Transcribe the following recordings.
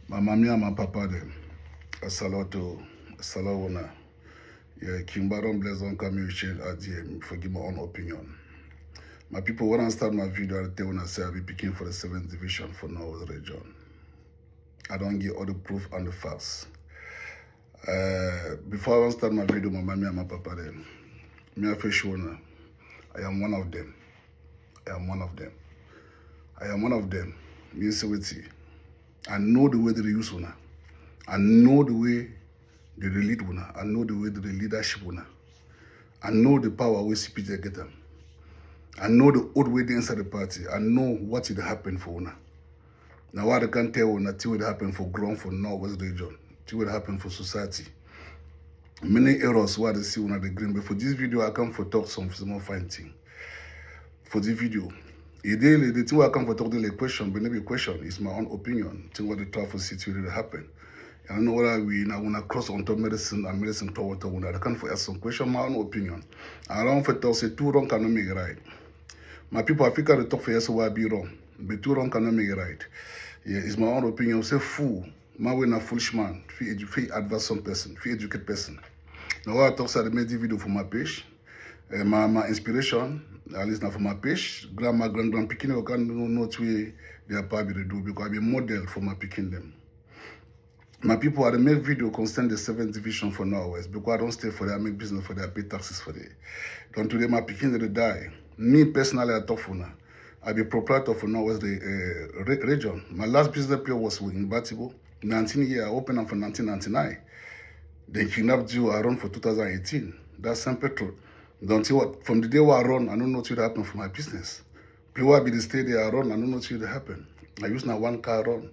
My mommy and my papa them. A salato, salawona. Yeah, King Baron bless on come change ADM for give my own opinion. My people, when I start my video, I tell when I say I'll be picking for the 7th division for North region. I don't give all the proof and the facts. Before I start my video, my mommy and my papa them. Me a fish owner. I am one of them. I am one of them. I am one of them. Me say with you. I know the way they use una. I know the way they lead una. I know the way they leadership una. I know the power we CPJ get them. I know the old way they inside the party. I know what it happened for una. Now what I can tell una till it happened for ground for Northwest region. Till it happened for society. Many errors what they see una the green. But for this video I come for talk some more fine thing. For this video. The thing I come for talk the question, but maybe question is my own opinion. Think what the traffic city really happen. I don't know what we now wanna cross on top medicine and medicine toward I can for ask some question, my own opinion. I don't for talk say two wrong cannot make it right. My people Africa the talk for yes why be wrong. But two wrong cannot make it right. Yeah, it's my own opinion. Say fool, my way na foolish man, fee advise some person, fee educate person. Now what I talk say I made the video for my page. My inspiration, at least now for my page, grand picking I can know what way they are probably do because I be model for my picking them. My people are the make video concern the 7th division for Northwest because I don't stay for them, I make business for them, I pay taxes for them. Don't today my picking they die. Me personally I talk for now. I be proprietor for Northwest region. My last business period was in Batibo. 19 years, I opened up for 1999. They kidnapped you around for 2018. That's St. Petro. Don't see what from the day where I run, I don't know what will happen for my business. People I be the stay there I run, I don't know what will happen. I use now one car run.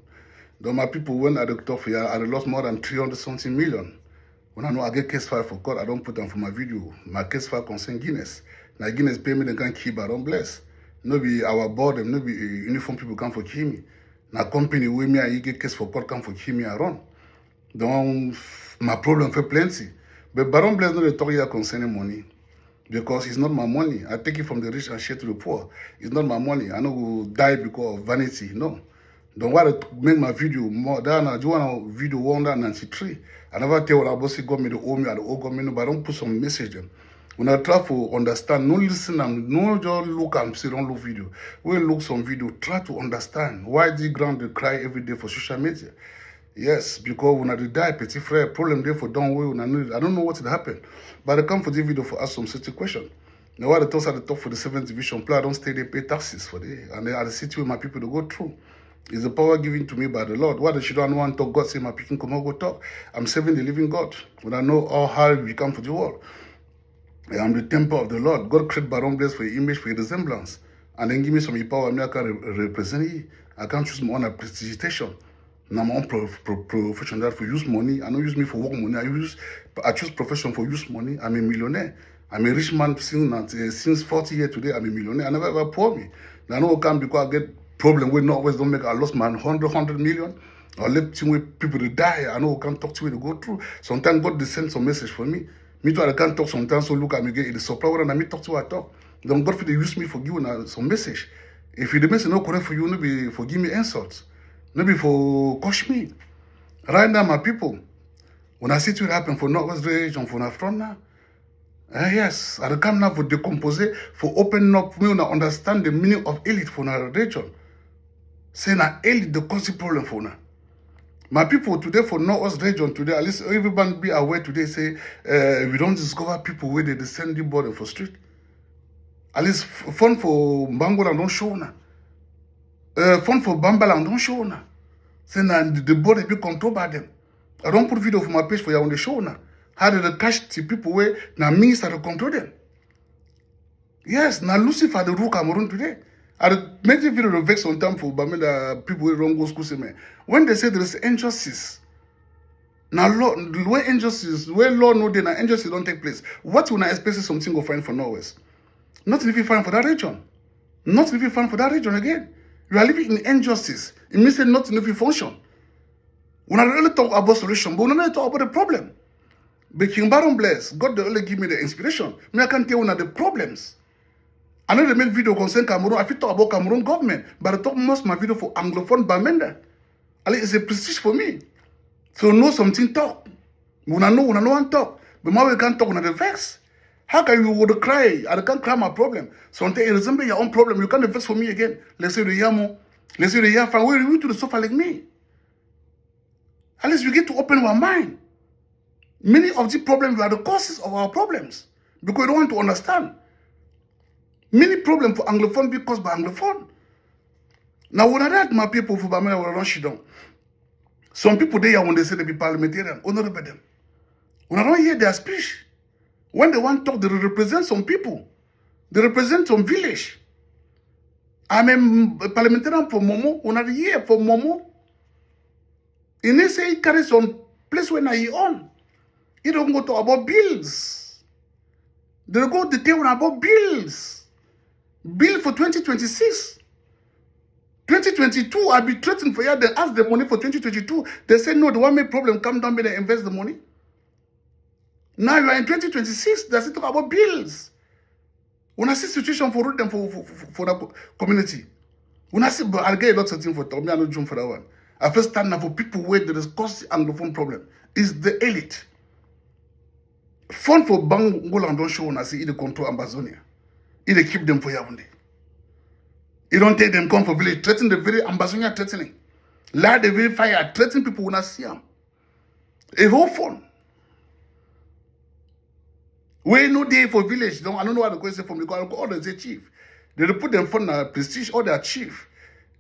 Though my people when I the top here, I lost more than 300 something million. When I know I get case file for court, I don't put them for my video. My case file concern Guinness. Now Guinness pay me, they can keep, I don't bless. No be our board, them, no be uniform people come for kill me. Now company with me, I get case for court come for kill me, I run. Don't my problem for plenty. But Baron Bless no they talk here concerning money. Because it's not my money. I take it from the rich and share to the poor. It's not my money. I know die because of vanity. No. Don't want to make my video more than I do want a video 193. I never tell what about say government the owe me or the old government, but I don't put some message them. When I try to understand, no listen and no just look and say don't look video. When look some video, try to understand why the ground they cry every day for social media. Yes, because when I die, petit frère, problem there for don't way when I don't know what will happen. But I come for this video for ask some certain question. Now what I talk at the top for the 7th division, play I don't stay there pay taxes for the and they are the city where my people to go through. It's the power given to me by the Lord. Why should I want to talk? God say my people come on go talk. I'm serving the living God. When I know how we come to the world. I am the temple of the Lord. God create Baron Bless for your image, for your resemblance. And then give me some power, I can represent you. I can't choose my own prestigitation. Now my own profession that for use money. I don't use me for work money. I choose profession for use money. I'm a millionaire. I'm a rich man since 40 years today. I'm a millionaire. I never ever poor me. Now I know come because I get problem with Northwest don't make I lost my 100 million. Or let people to die. I know I can't talk to you to go through. Sometimes God they send some message for me. Me too, I can't talk sometimes, so look at me get the supply when I me talk to I talk. Then God for they use me for giving some message. If the message not correct for you, no be forgive me insults. Maybe for coach me. Right now, my people, when I see it happen for Northwest region, for front now, yes, I come now for decompose, for open up me and understand the meaning of elite for our region. Say now elite the cause problem for now. My people today for Northwest region today, at least everyone be aware today, say we don't discover people where they descend the border for street. At least fun for Bangola don't show now. Fun for Bambaland don't show now. Say now the body be controlled by them. I don't put video for my page for you on the show now. How did they catch the people where now minister to control them? Yes, now Lucifer the rule Cameroon today. I make the video to vex on time for Bamenda people who don't go school say man. When they say there is injustice, now law where injustice, where law no day now injustice don't take place. What will I expect something go find for Northwest? Not if you find for that region. Not if you find for that region again. You are living in injustice. It means that not if you function. When I really talk about solution, but when I talk about the problem. But King Baron Bless, God they only give me the inspiration. Me I can tell one of the problems. I know they make video concern Cameroon. I feel talk about Cameroon government, but I talk most my video for Anglophone Bamenda. Ali, it's a prestige for me. So know something talk. When I know one talk. But now we can't talk on the vex. How can you go to cry? I can't cry my problem. Sometimes it resembles your own problem. You can't vex for me again. Let's say the yamo. Let's say the yafa. Where are you to suffer like me? At least we get to open our mind. Many of the problems are the causes of our problems. Because we don't want to understand. Many problems for Anglophone be caused by Anglophone. Now, when I read my people for Bamela, we don't shit down. Some people there, when they say they be parliamentarian, honorable them. When I don't hear their speech, when they want to talk, they represent some people. They represent some village. I'm a parliamentarian for Momo. When I hear for Momo, and they say he carries some place when he on. He don't go talk about bills. They go to tell about bills. Bill for 2026. 2022, I'll be threatened for you. They ask the money for 2022. They say, no, the one make problem, come down and invest the money. Now you are in 2026, they still talk about bills. When I see situation for them for the community, when I see, but I'll get a lot of things for talk. Me, I don't jump for that one. I first stand now for people where there is cause Anglophone problem. It's the elite. Fund for Bangola don't show when I see either control Ambazonia. Either keep them for Yaoundé. You don't take them come for village, threaten the very Ambazonia threatening. Light the very fire, threaten people when I see them. A whole fun. We no day for village. I don't know what the question from because all the chief. They put them for the prestige or their chief.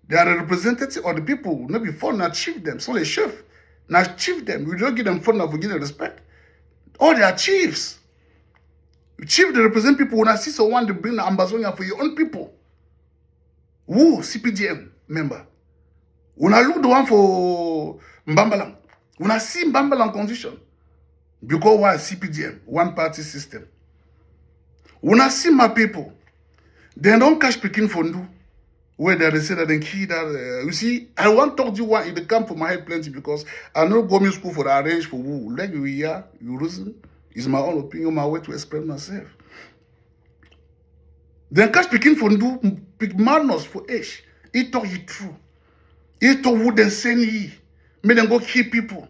They are the representative of the people. Not before not chief them. So they chef. Now chief them. We don't give them fun for giving respect. All their chiefs. Chief they represent people when I see someone to bring the Ambazonia for your own people. Who CPDM member? When I look the one for Mbambalang, when I see Mbambalang condition, because why CPDM, one party system. When I see my people, they don't catch picking for new, where they say that they key that. You see, I want to talk to you one in the camp for my head plenty because I know go to school for the arrange for who. Like you hear, you listen. It's my own opinion, my way to express myself. Then catch picking for new, pick madness for age. He talk you true. He talk who they send ye. Make them go kill people.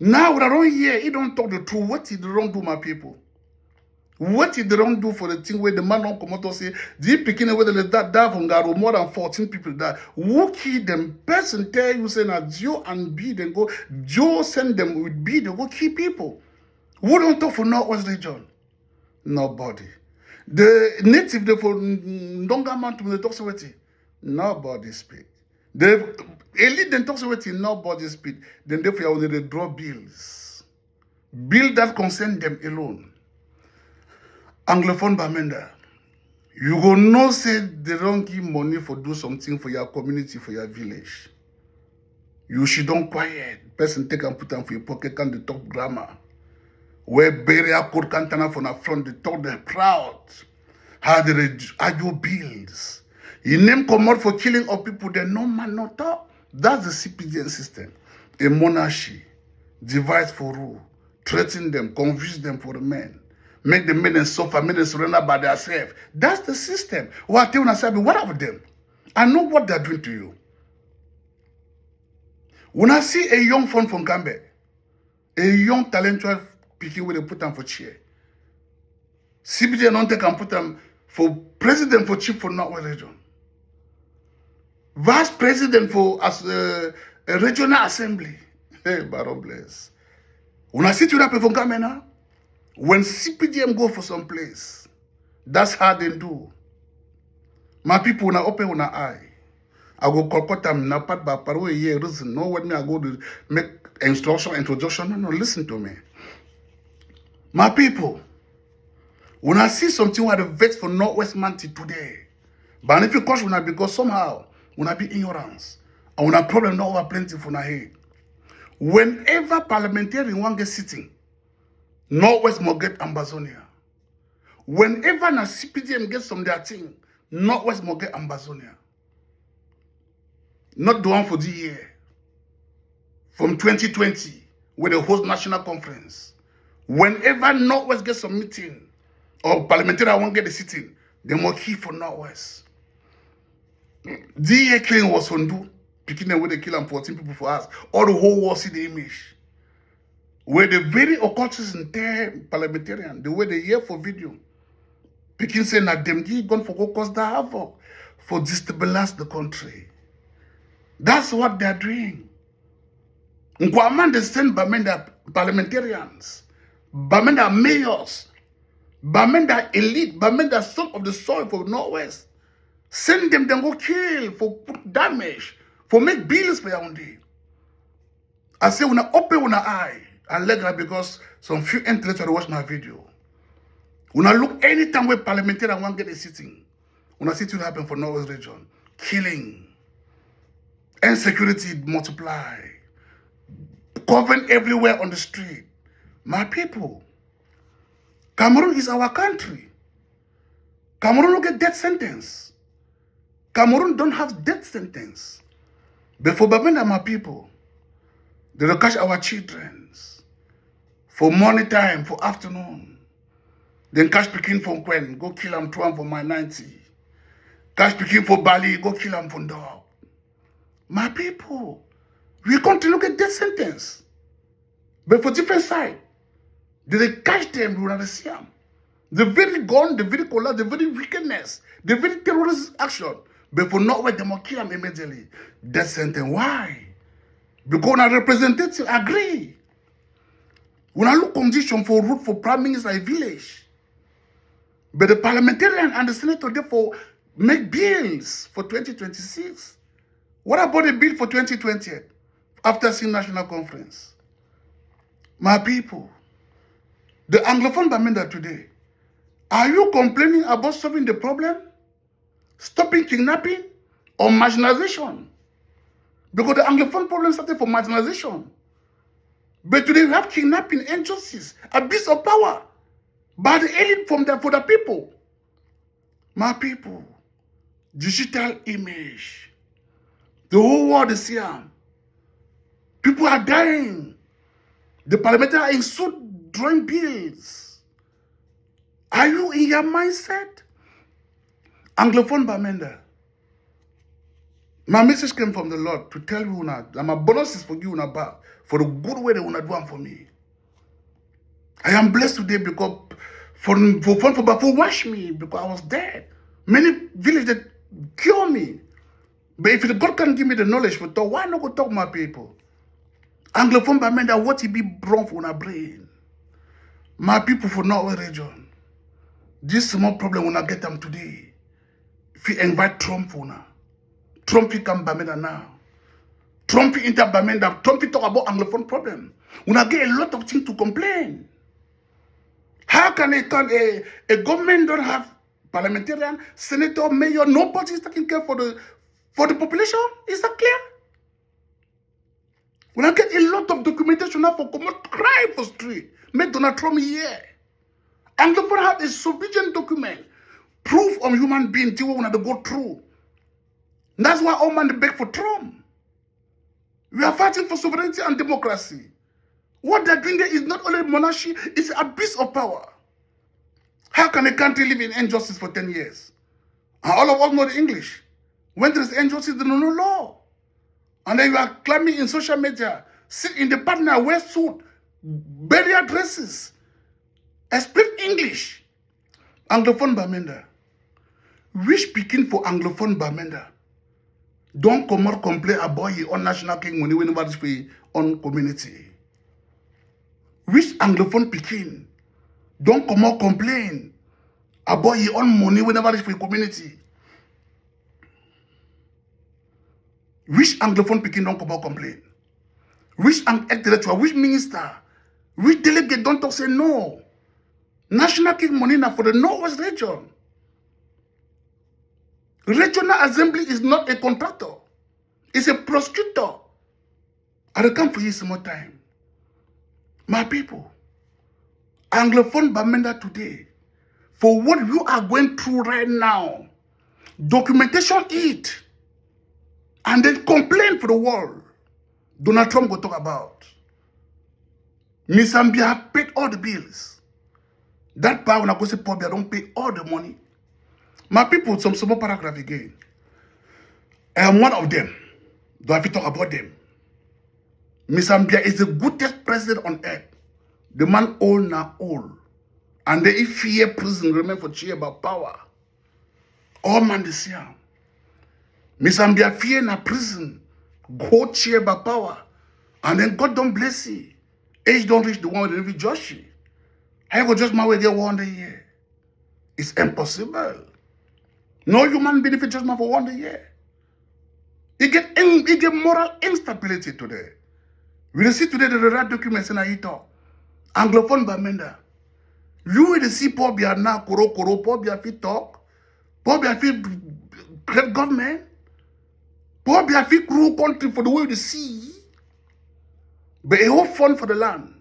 Now when I don't hear, he don't talk the truth. What did they don't do, my people? What did they don't do for the thing where the man don't come out and say, the picking away the that die from God, more than 14 people die. Who kill them? Person tell you say that Joe and B then go, Joe send them with B, they go kill people. Who don't talk for Northwest region? Nobody. The native they for Ndonga Mountain, they talk so what? Nobody speak. The elite then talks about nobody speak. Then therefore they draw bills. Bill that concern them alone. Anglophone Bamenda. You go no say they don't give money for do something for your community, for your village. You should don't quiet. Person take and put them for your pocket and they talk grammar. Where barrier code cantana from the front, they talk they're proud. How they argue bills. You name come out for killing of people, then no man not talk. That's the CPDM system. A monarchy, divide for rule, threaten them, confuse them for the men, make the men suffer, make them surrender by themselves. That's the system. What I say, what of them? I know what they're doing to you. When I see a young fun from Gambia, a young talented picking where they put them for chair, CPDM don't take and put them for president for chief for Northwest region. Vice president for as a regional assembly. Hey, Baron bless. When I sit you up from Kamena, when CPDM go for some place, that's how they do. My people na open una eye. I go kolkota na pat ba parwe ye reason. No when me I go to make introduction. No, listen to me. My people, when I see something where the vex for Northwest Manti today, but if you cause when I because somehow when I be ignorance, and when I problem not over plenty for my head. Whenever parliamentarian one get sitting, Northwest must get Ambazonia. Whenever na CPDM gets some their thing, Northwest must get Ambazonia. Not the one for the year. From 2020, where they host national conference. Whenever Northwest gets some meeting, or parliamentarian won't get the sitting, they must keep for Northwest. The year claim was undo. picking them where they kill them 14 people for us. All the whole world see the image. Where the very occultists and parliamentarian, the way they hear for video, picking saying that them gone for go cause the havoc, for destabilize the country. That's what they're doing. Nkwaman they send Bamenda parliamentarians, Bamenda mayors, Bamenda elite, Bamenda son of the soil for Northwest. Send them go kill for put damage, for make bills for Yaoundé. I say when I open one eye, I like that because some few intellectuals watch my video. When I look anytime where parliamentarian want get a sitting, when I see what happen for Northwest region, killing, insecurity multiply, covering everywhere on the street. My people, Cameroon is our country. Cameroon don't get death sentence. Cameroon don't have death sentence. But for Bamenda, my people, they will catch our children for morning time, for afternoon. Then catch Pekin for Quen, go kill them 12 for my 90. Catch Pekin for Bali, go kill them for dog. My people, we continue to get death sentence. But for different side, they catch them, we will see them. The very gun, the very color, the very wickedness, the very terrorist action. But for not where they will kill them immediately. Death sentence. Why? Because our representatives agree. When I look condition for route for prime minister a village, but the parliamentarian and the senator therefore make bills for 2026. What about the bill for 2020 after seeing national conference? My people, the Anglophone Bamenda today, are you complaining about solving the problem, stopping kidnapping, or marginalization? Because the Anglophone problem started for marginalization. But today we have kidnapping, injustice, abuse of power by the elite for the people. My people, digital image. The whole world is here. People are dying. The parliamentarians are in suit drawing bills. Are you in your mindset? Anglophone Bamenda. My message came from the Lord to tell you now that my bonus is for you now back for the good way they want to do for me. I am blessed today because for wash me because I was dead. Many villages cure me. But if the God can give me the knowledge for talk, why not go talk to my people? Anglophone Bamenda, what he be wrong for my brain? My people for Northwest region. This small problem when I get them today. If you invite Trump for now. Trump will come Bamenda now. Trump will enter Bamenda. Trump will talk about Anglophone problem. When I get a lot of things to complain. How can a government don't have parliamentarian, senator, mayor, nobody is taking care for the population? Is that clear? When I get a lot of documentation now for come out cry for street, make Donald Trump here. Anglophone have a sufficient document, proof of human being till we want to go through. That's why all man beg for Trump. We are fighting for sovereignty and democracy. What they're doing there is not only monarchy, it's abuse of power. How can a country live in injustice for 10 years? And all of us know the English. When there is injustice, there is no law. And then you are climbing in social media, sit in the partner, wear suit, burial dresses, speak English. Anglophone Bamenda. We speaking for Anglophone Bamenda. Don't come out complain about your own national king when you win about this own community. Which Anglophone Pekin don't come out complain about your own money whenever it's for your community. Which Anglophone Pekin don't come out complain? Which intellectual, which minister, which delegate don't talk say no? National king money now for the Northwest region. Regional Assembly is not a contractor. It's a prosecutor. I will come for you some more time. My people, Anglophone Bamenda today, for what you are going through right now, documentation it, and then complain for the world. Donald Trump will talk about. Miss Zambia paid all the bills. That power when I go say Pobia don't pay all the money. My people, some small paragraph again. I am one of them. Do I have to talk about them? Misambia is the goodest president on earth. The man old na old. And the fear prison remain for cheer about power. All man the same. Misambia fear na prison. Go cheer about power. And then God don't bless you. Age don't reach the one with the judge you. I go just my way there 1 year. It's impossible. No human being if it just for 1 year. It get moral instability today. We see today the red documents in Aito. Anglophone Bamenda. You will see Paul Biana, Koro, Paul Biafi talk. Paul Biafi great government. Paul Biafi crew country for the way of the sea. But a whole fund for the land.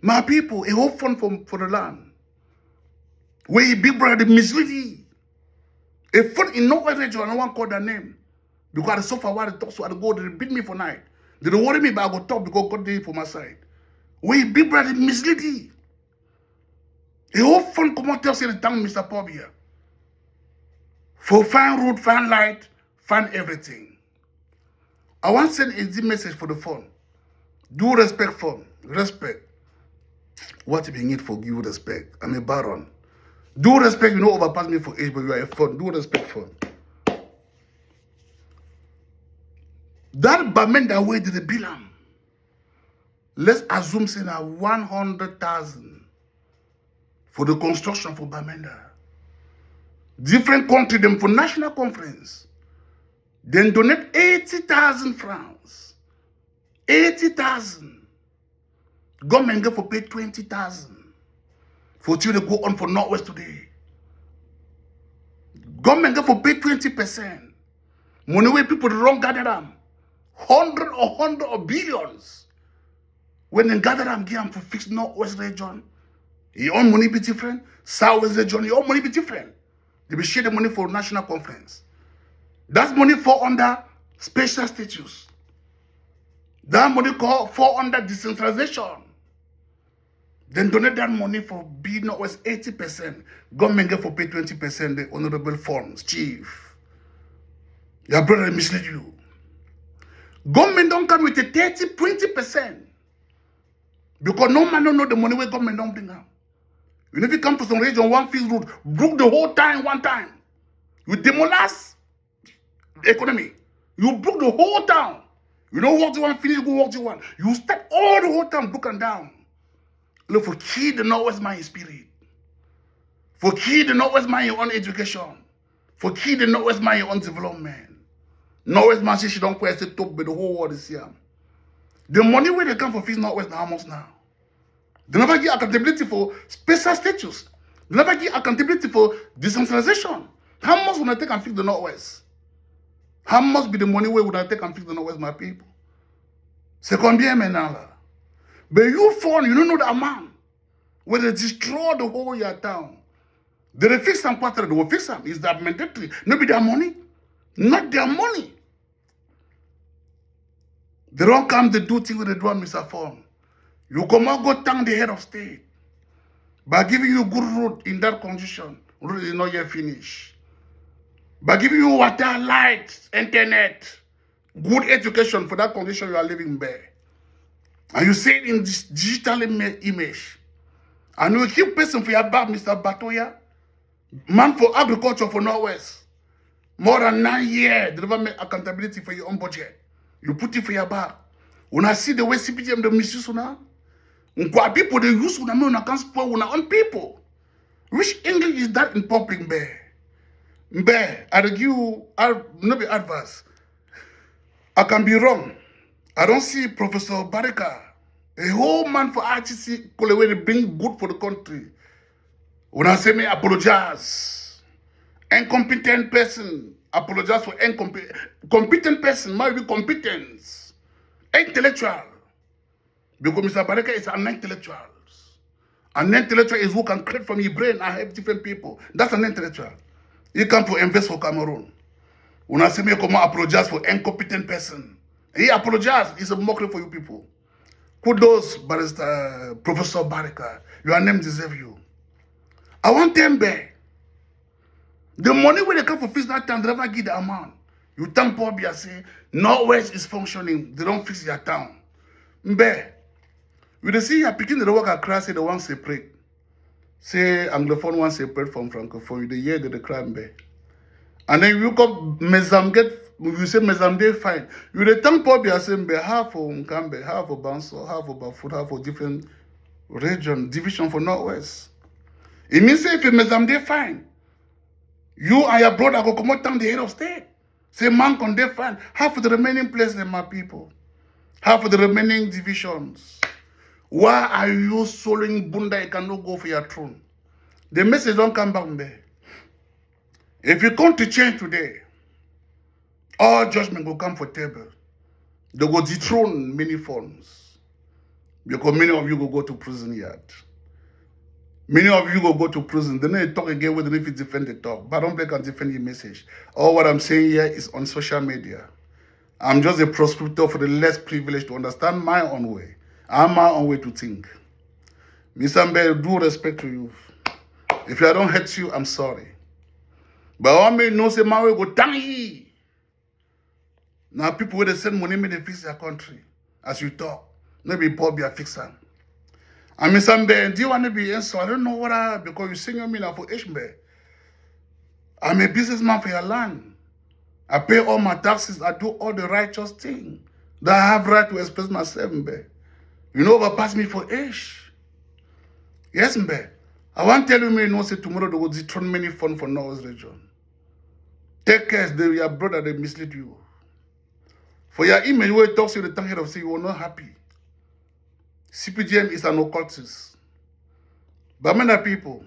My people, a whole fund for the land. Where big brother mislead you. A fund in no region, no one call their name. Because I suffer while they talk, so I go, they beat me for night. They don't worry me, but I go talk because God did it for my side. Where big brother mislead you. A whole fund come out say the tongue, Mr. Paul here. For find road, find light, find everything. I want to send a message for the phone. Do respect phone. Respect. What if you need for give respect? I'm a baron. Do respect, you know overpass me for age, but you are a phone. Do respect phone. That Bamenda way did the bill. Let's assume say now 100,000 for the construction for Bamenda. Different country them for national conference. Then donate 80,000 francs. 80,000. Government get for pay 20,000. For till they go on for Northwest today. Government get for pay 20%. Money where people don't gather them. Hundred or billions. When they gather them, give them for fix Northwest region. Your own money be different. Southwest region, your own money be different. They be share the money for national conference. That money fall under special status. That money fall under decentralization. Then donate that money for B Northwest 80%. Government get for pay 20%. The honorable funds, chief. Your brother mislead you. Government don't come with a 20%. Because no man don't know the money where government don't bring out. You know if you come to some region, one field road, broke the whole time, one time. You demolish the economy. You broke the whole town. You know what you want, finish, go what you want. You start all the whole time broken down. Look, for key the Northwest man in spirit. For key the Northwest man on education. For key the Northwest man on development. Northwest man she don't quite set up, but the whole world is here. The money where they come for fix Northwest now, how much now? They never give accountability for special status. They never give accountability for decentralization. How much will I take and fix the Northwest? How much be the money where would I take and fix the Northwest, my people? C'est combien maintenant là? But you phone, you don't know the amount. When they destroy the whole your town, they will fix some part, they will fix them. Is that mandatory? Not be their money. Not their money. They don't come to do things with the drum, Mr. Phone. You come out, go thank the head of state. By giving you good road in that condition, road is not yet finished. By giving you water, light, internet, good education for that condition you are living there. And you say it in this digital image. And you keep person for your back, Mr. Batoya. Man for agriculture for Northwest. More than 9 years, they never make accountability for your own budget. You put it for your back. When I see the way CPGM the misuse now, people they use when I can't spoil when on people. Which English is that in public, bear? Bear, I give you, not be advice. I can be wrong. I don't see Professor Barika, a whole man for RTC, they bring good for the country. When I say me apologize, incompetent person, apologize for incompetent. Competent person might be competence. Intellectual. Because Mr. Barika is an intellectual. An intellectual is who can create from your brain and help different people. That's an intellectual. He come to invest for Cameroon. When I say me come apologize for incompetent person. He apologized. It's a mockery for you people. Kudos, Barrister Professor Barika. Your name deserves you. I want them back. The money when they come for fix that time, they never give the amount. You thank Paul Biya say, Northwest is functioning. They don't fix their town. Mbe, you see, you're picking the work across, say they want separate. Say Anglophone want separate from Francophone. You the year they cry Mbe. And then you come Mezamget, you say Mezamde fine. You the thank Paul Biya say Mbe, half for Mkambe, half for Banso, half for Bafut, half for different region, division for Northwest. It means say if you Mezamde fine, you and your brother go come out down the head of state. Say man can they find half of the remaining places in my people, half of the remaining divisions. Why are you soloing Bunda? You cannot go for your throne. The message don't come back there. If you come to change today, all judgment will come for table. They will dethrone many forms. Because many of you will go to prison yard. Many of you will go to prison. They need to talk again whether if you defend the talk. But don't break and defend your message. All what I'm saying here is on social media. I'm just a proscriptor for the less privileged to understand my own way. I'm my own way to think. Mr. Mbe, due respect to you. If I don't hurt you, I'm sorry. But all me know say my way go down here. Now people with the send money may they fix their country. As you talk. Maybe Paul be a fixer. I mean, Mbe, do you want to be in? So I don't know what because you sing me now for Ishmbe. I'm a businessman for your land. I pay all my taxes. I do all the righteous thing. That I have right to express myself, Mbe. You know what pass me for Ish? Yes, Mbe. I want to tell you, say tomorrow they will dethrone many funds for Northwest region. Take care, your brother, they mislead you. For your image, where it talks to the tongue head of say you are not happy. CPDM is an occultist. But many people,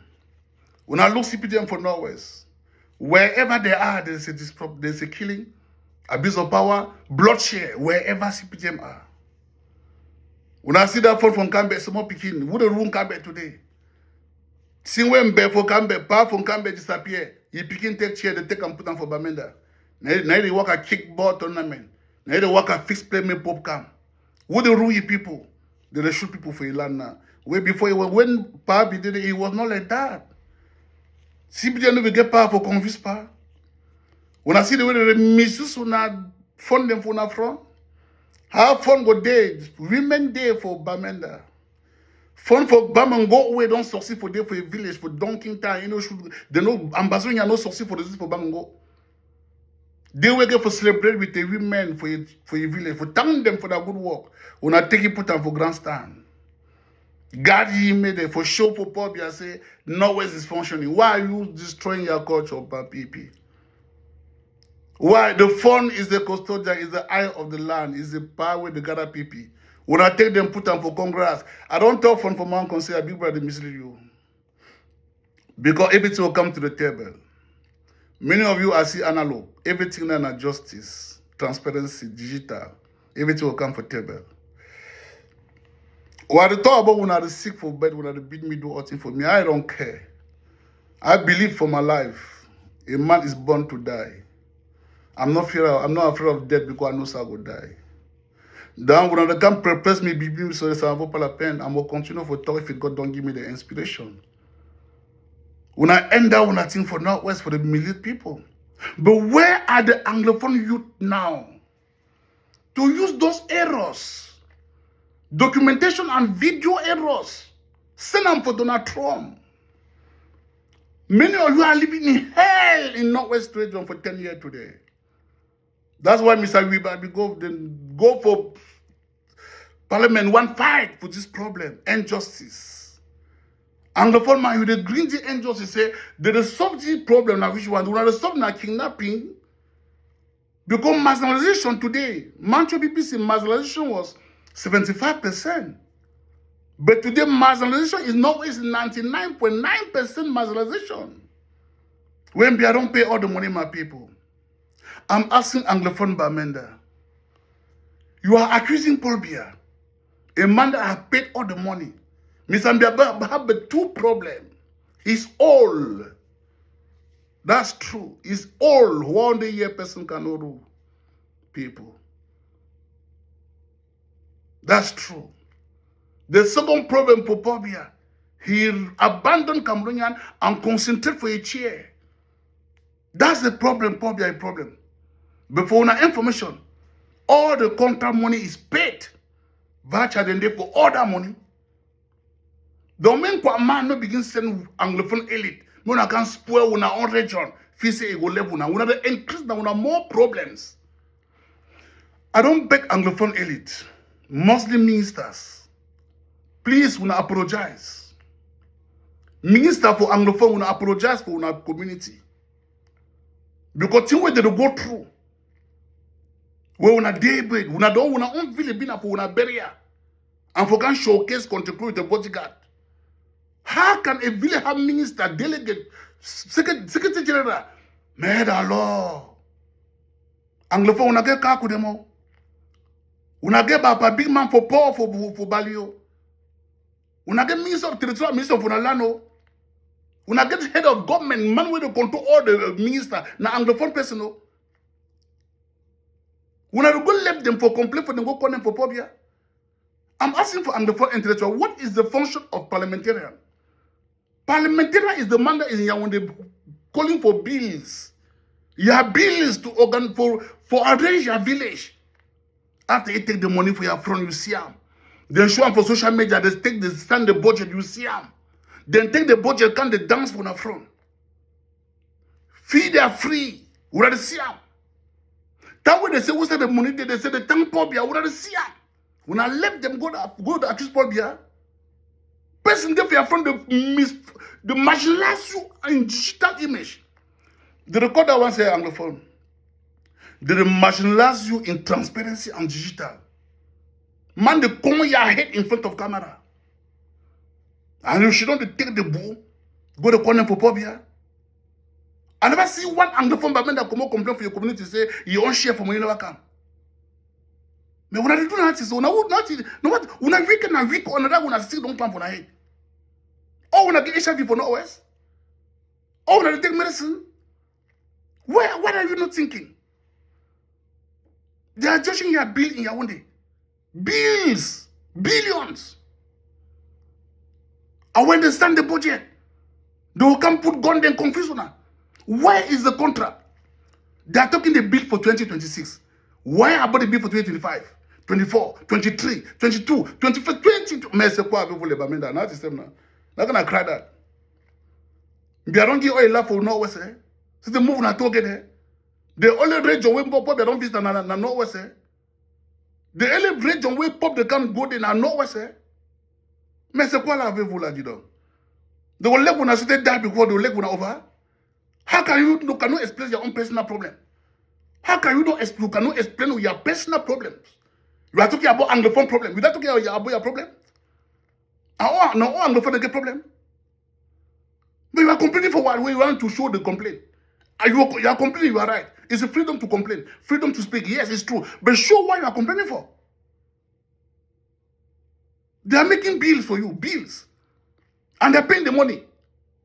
when I look CPDM for Northwest, wherever they are, there's a killing, abuse of power, bloodshed, wherever CPDM are. When I see that phone from Kambe, someone picking, would the room Kambe today? See when Mbe for Kambe, power from Kambe disappear, you picking take chair, they take and put them for Bamenda. Now they work a kickball tournament. Now they work a fixed payment pop cam. Would the rule you people? They shoot people for your land now. Way before, when power did it, was not like that. CPDM never get power for confuse power. When I see the way they misuse on fund them for that front, how fun go day, women day for Bamenda. Fun for Bam go away, don't succeed for day for a village, for donking time, you know, they know ambassador no succeed for this for Bam go. They will get for celebrate with the women for your village, for thank them for their good work. When I take it, put them for grandstand. God he made it for show for Paul Biya say, Northwest is functioning. Why are you destroying your culture, PP? Why? The fund is the custodian, is the eye of the land, is the power with the gather PP. When I take them, put them for Congress, I don't talk fund for man can say, a big brother mislead you. Because everything will come to the table. Many of you are see analog. Everything now justice, transparency, digital. Everything will come for table. What they talk about when I sick for bed, when I beat me, do nothing for me, I don't care. I believe for my life, a man is born to die. I'm not afraid of death because I know I will die. Then when they come press me, baby, so I will pas la peine. I'm going to continue for talk if God don't give me the inspiration. When I end up when I think for Northwest for the million people. But where are the Anglophone youth now? To use those errors, documentation and video errors, send them for Donald Trump. Many of you are living in hell in Northwest region for 10 years today. That's why Mr. Weber go for Parliament, one fight for this problem, injustice. Anglophone man, you the green the injustice say there is subject problem now which one? When the stop na kidnapping, because marginalization today, Mancho BBC marginalization was 75%. But today marginalization is not 99.9% marginalization. When they don't pay all the money, my people. I'm asking Anglophone Bamenda. You are accusing Paul Biya, a man that has paid all the money. Mr. Mbe have the two problems. He's old. That's true. He's old. 1 year person cannot rule people. That's true. The second problem for Paul Biya, he abandoned Cameroonian and concentrated for a chair. That's the problem, Paul Biya, a problem. Before na information, all the contract money is paid via Chadende for all that money. The main man no begin send Anglophone elite. We can spoil una own region. Fi say it go level now. We the increase now. We more problems. I don't beg Anglophone elite, Muslim ministers. Please, we apologize. Minister for Anglophone, we apologize for our community. Because things where they go through. Where we daybreak, we don't want own village been for una barrier. And for can showcase contribute with the bodyguard. How can a village have minister, delegate, secretary general? May the law. Anglophone, una get kaku demo. Una get a big man for poor for Balio. Una get minister of territorial minister for Nalano. Una get head of government, man where they control all the minister, na Anglophone person. Una go left them for complaint for them go call them for pobia. I'm asking for Anglophone intellectual, what is the function of parliamentarian? Parliamentarian is the man that is in Yaoundé calling for bills. You have bills to organ for arrange your village. After you take the money for your front, you see them. Then show them for social media, they stand the budget, you see them. Then take the budget, can they dance for the front. Feed they are free. We are see them. That way they say, what's the money? They say the tank pobia, we are see them. When I let them go to accuse pobia, person get your front the marginalize you in digital image. The recorder once say Anglophone. They marginalize you in transparency and digital. Man, they come your head in front of camera. And you should not take the bull, go to corner for pobia. I never see one Anglophone man that come out complain for your community say you don't share for money never come. But when I do that, so now when I week and week on another, when I still don't plan for my head. Or when I get HIV for no OS. Or when I take medicine. What are you not thinking? They are judging your bill in Yaoundé. Bills. Billions. And when they stand the budget, they will come put gun and confusion. Where is the contract? They are talking the bill for 2026. Why about the bill for 2025, 24, 23, 22, 24, 20? Not gonna cry that. They don't give oil for no West. So they move na toge there. They only region where pop they don't visit na no West. The only region where pop they can go there na no West. Mais c'est quoi la avez-vous là, dis donc? They will let una sit die before they will let una over. How can you cannot explain your own personal problem? How can you cannot explain your personal problems? You are talking about Anglophone problem. You are talking about your problem. No, Anglophone get problem. But you are complaining for what? When you want to show the complaint. You are complaining, you are right. It's a freedom to complain. Freedom to speak. Yes, it's true. But show what you are complaining for. They are making bills for you. Bills. And they're paying the money.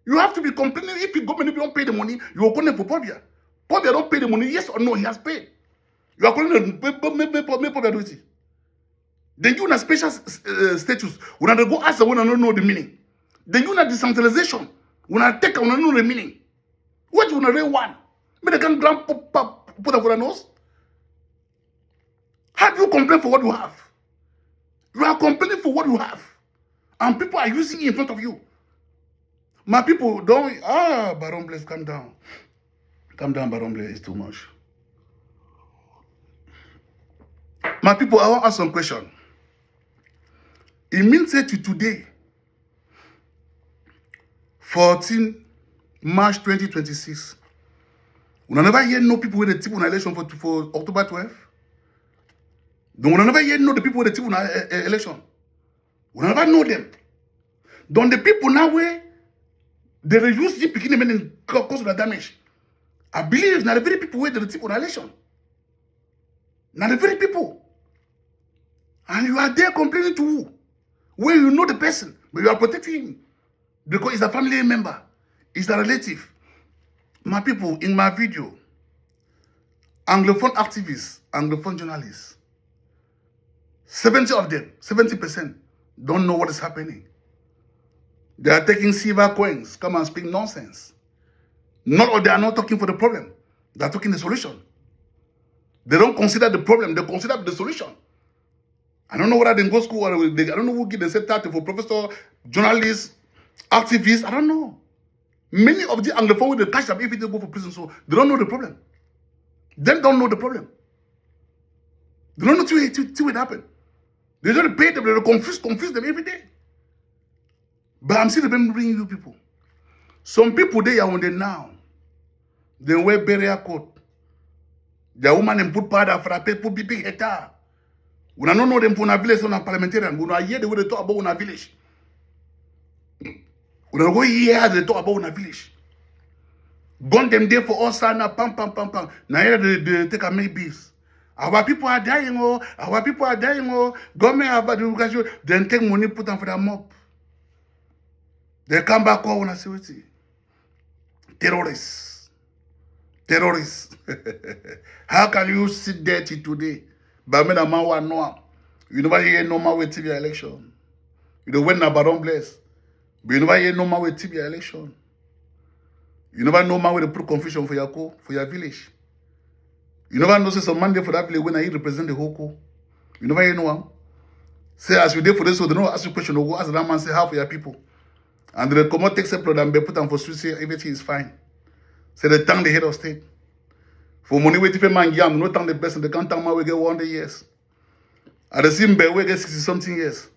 You have to be complaining. If the government don't pay the money, you are calling for Pobia. Pobia don't pay the money. Yes or no, he has paid. You are calling Pobia do it. Then you in a special status. When they go ask the one and don't know the meaning. Then you in a decentralization. When I take and know the meaning. What you really want? But they can grant put up for the nose. How do you complain for what you have? You are complaining for what you have. And people are using it in front of you. My people don't... Baron Blaise, calm down. Calm down, Baron Blaise. It's too much. My people, I want to ask some question. It means that today, 14 March 2026, we never hear no people with the tip on election for October 12. We never hear no the people with the tip on election. We never know them. Don't the people now where they reduce the beginning and cause the damage. I believe now the very people where the tip on election. Now the very people. And you are there complaining to who? Where you know the person, but you are protecting him. Because he's a family member. He's a relative. My people, in my video, Anglophone activists, Anglophone journalists, 70 of them, 70%, don't know what is happening. They are taking silver coins, come and speak nonsense. They are not talking for the problem. They are talking the solution. They don't consider the problem, they consider the solution. I don't know whether they go school or I don't know who give the same title for professor, journalist, activist. I don't know. Many of the Anglophone will catch them if they go for prison, so they don't know the problem. They don't know the problem. They don't know till it happen. They don't pay them, they confuse them every day. But I'm still bringing you people. Some people they are on the now. They wear barrier coat. The woman them put powder frappe, put big guitar. We don't know them for a village on a parliamentarian. We don't hear the way they talk about a village. We don't go hear they talk about a village. Gun them there for us and pam. Now here they take a maybes. Our people are dying, our people are dying, government have bad education. Then take money, put them for the mob. They come back on a security. Terrorists. How can you sit there till today? But man, you never hear no more with TV election. You don't win a Baron Bless. But you never hear no more with TV election. You never know man with the put confusion for your village. You never know say some man there for that village when I represent the whole co. You never hear no one. Say as you there for this, so they don't ask you question, go ask that man say how for your people. And they come out take separate and be put on for street, say everything is fine. Say they thank the head of state. For money wait if a man young, no thank the best, and they can't thank man we get 100 years. At the same bed, we get 60-something years.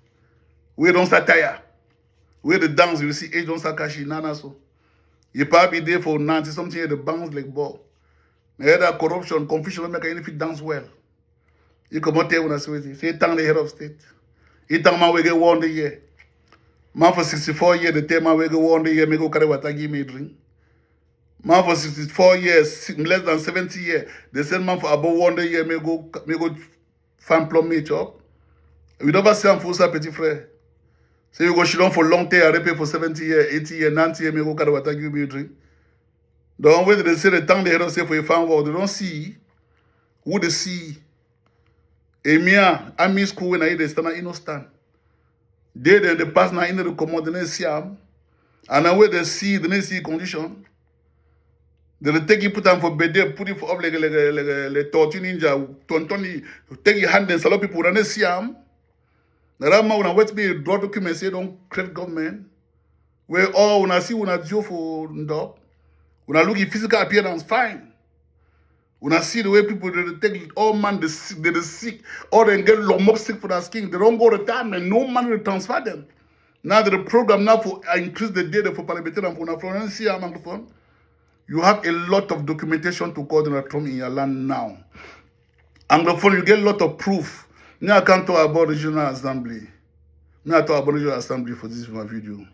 We don't start tire. We the dance, you see age don't start cashing, nana so. You probably there for 90-something years, the bounce like ball. Now that corruption, confusion don't make anything dance well. You come out there when I say thank the head of state. You thank man we get 100 years. Man for 64 years, the tell man we get 100 years, me go carry water, give me a drink. Man for 64 years, less than 70 years, they send man for above 100 years, me go find plum me chop. We never see him for sa petit frère. So you go sit down for long time, I repay for 70 years, 80 years, 90 years, me go carry water, give me a drink. The one way they say the time they head of say for a fan world, they don't see who they see. Emia, I miss school when I they stand, I no stand. They pass now in the command, they don't see them. And now where they see, they don't see condition. They take you put them for bed, put it for up like torture ninja, Tony, take your hand and salute people, and they see them. The Rama when I wait me draw documents say don't create government. Where all when I see when I do for ndop, when I look at physical appearance, fine. When I see the way people they take all man they sick, or they get long sick for their skin, they don't go to time and no man will transfer them. Now the program now for increase the data for parliamentarian for see microphone. You have a lot of documentation to coordinate from in your land now. Anglophone, you get a lot of proof. Now I can't talk about regional assembly. Now I talk about regional assembly for this video.